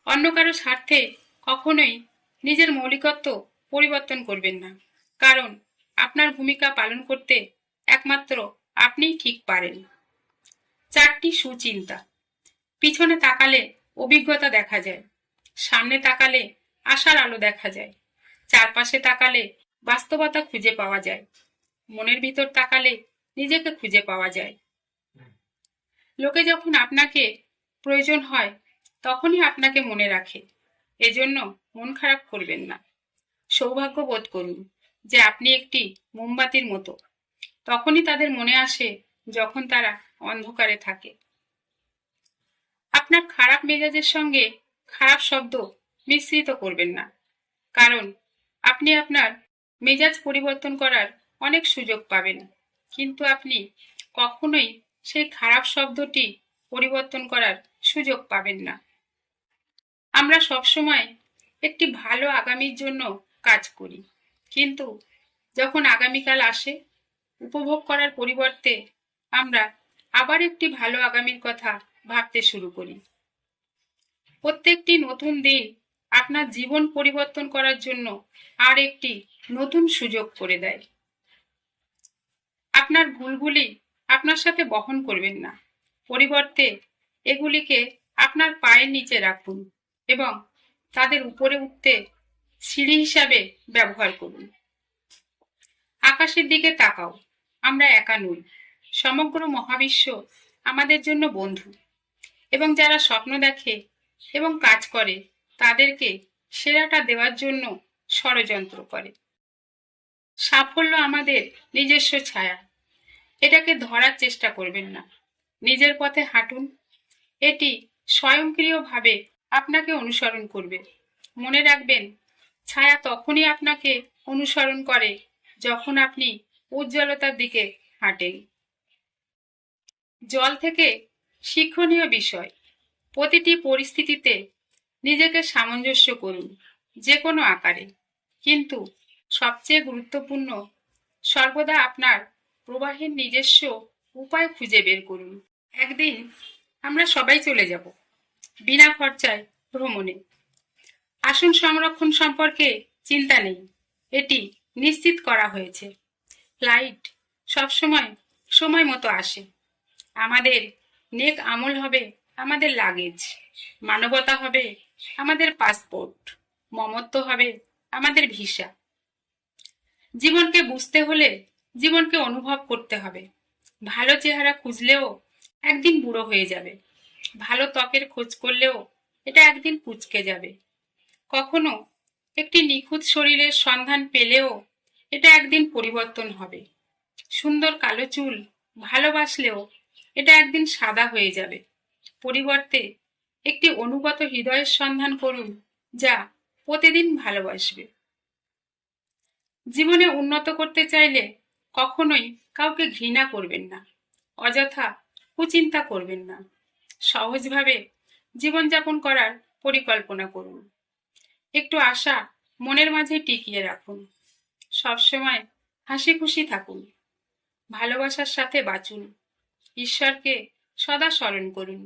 অন্য কারো স্বার্থে কখনোই নিজের মৌলিকত্ব পরিবর্তন করবেন না, কারণ আপনার ভূমিকা পালন করতে একমাত্র আপনিই ঠিক পারেন। 4টি সুচিন্তা। পিছনে তাকালে অভিজ্ঞতা দেখা যায়, সামনে তাকালে আশার আলো দেখা যায়, চারপাশে তাকালে বাস্তবতা খুঁজে পাওয়া যায়, মনের ভিতর তাকালে নিজেকে খুঁজে পাওয়া যায়। লোকে যখন আপনাকে প্রয়োজন হয় তখনই আপনাকে মনে রাখে, এজন্য মন খারাপ করবেন না। সৌভাগ্য বোধ করুন যে আপনি একটি মোমবাতির মতো, তখনই তাদের মনে আসে যখন তারা অন্ধকারে থাকে। আপনার খারাপ মেজাজের সঙ্গে খারাপ শব্দ মিশ্রিত করবেন না, কারণ আপনি আপনার মেজাজ পরিবর্তন করার অনেক সুযোগ পাবেন, কিন্তু আপনি কখনোই সেই খারাপ শব্দটি পরিবর্তন করার সুযোগ পাবেন না। আমরা সবসময় একটি ভালো আগামীর জন্য কাজ করি, কিন্তু যখন আগামীকাল আসে, উপভোগ করার পরিবর্তে আমরা আবার একটি ভালো আগামীর কথা ভাবতে শুরু করি। প্রত্যেকটি নতুন দিন আপনার জীবন পরিবর্তন করার জন্য আর একটি নতুন সুযোগ করে দেয়। আপনার ভুলগুলি আপনার সাথে বহন করবেন না, পরিবর্তে এগুলিকে আপনার পায়ের নিচে রাখুন এবং তাদের উপরে উঠতে সিঁড়ি হিসাবে ব্যবহার করুন। আকাশের দিকে তাকাও, আমরা একা নই, সমগ্র মহাবিশ্ব আমাদের জন্য বন্ধু, এবং যারা স্বপ্ন দেখে এবং কাজ করে তাদেরকে সেরাটা দেওয়ার জন্য ষড়যন্ত্র করে। সাফল্য আমাদের নিজস্ব ছায়া, এটাকে ধরার চেষ্টা করবেন না, নিজের পথে হাঁটুন, এটি স্বয়ংক্রিয়ভাবে আপনাকে অনুসরণ করবে। মনে রাখবেন, ছায়া তখনই আপনাকে অনুসরণ করে যখন আপনি উজ্জ্বলতার দিকে হাঁটেন। জল থেকে শিক্ষণীয় বিষয়। প্রতিটি পরিস্থিতিতে নিজেকে সামঞ্জস্য করুন, যে কোনো আকারে, কিন্তু সবচেয়ে গুরুত্বপূর্ণ, সর্বদা আপনার প্রবাহের নিজস্ব উপায় খুঁজে বের করুন। একদিন আমরা সবাই চলে যাব, বিনা খরচায় ভ্রমণে। আসন সংরক্ষণ সম্পর্কে চিন্তা নেই, এটি নিশ্চিত করা হয়েছে। ফ্লাইট সবসময় সময় মতো আসে। আমাদের নেক আমল হবে আমাদের লাগেজ, মানবতা হবে আমাদের পাসপোর্ট, মমত্ব হবে আমাদের ভিসা। জীবনকে বুঝতে হলে জীবনকে অনুভব করতে হবে। ভালো চেহারা খুঁজলেও একদিন বুড়ো হয়ে যাবে, ভালো ত্বকের খোঁজ করলেও এটা একদিন কুঁচকে যাবে। কখনো একটি নিখুঁত শরীরের সন্ধান পেলেও এটা একদিন পরিবর্তন হবে। সুন্দর কালো চুল ভালোবাসলেও এটা একদিন সাদা হয়ে যাবে। পরিবর্তে একটি অনুগত হৃদয়ের সন্ধান করুন, যা প্রতিদিন ভালোবাসবে। জীবনে উন্নত করতে চাইলে কখনোই কাউকে ঘৃণা করবেন না, অযথা কুচিন্তা করবেন না। সহজভাবে জীবনযাপন করার পরিকল্পনা করুন। একটু আশা মনের মাঝে টিকিয়ে রাখুন। সবসময় হাসি খুশি থাকুন, ভালোবাসার সাথে বাঁচুন, ঈশ্বরকে সদা স্মরণ করুন।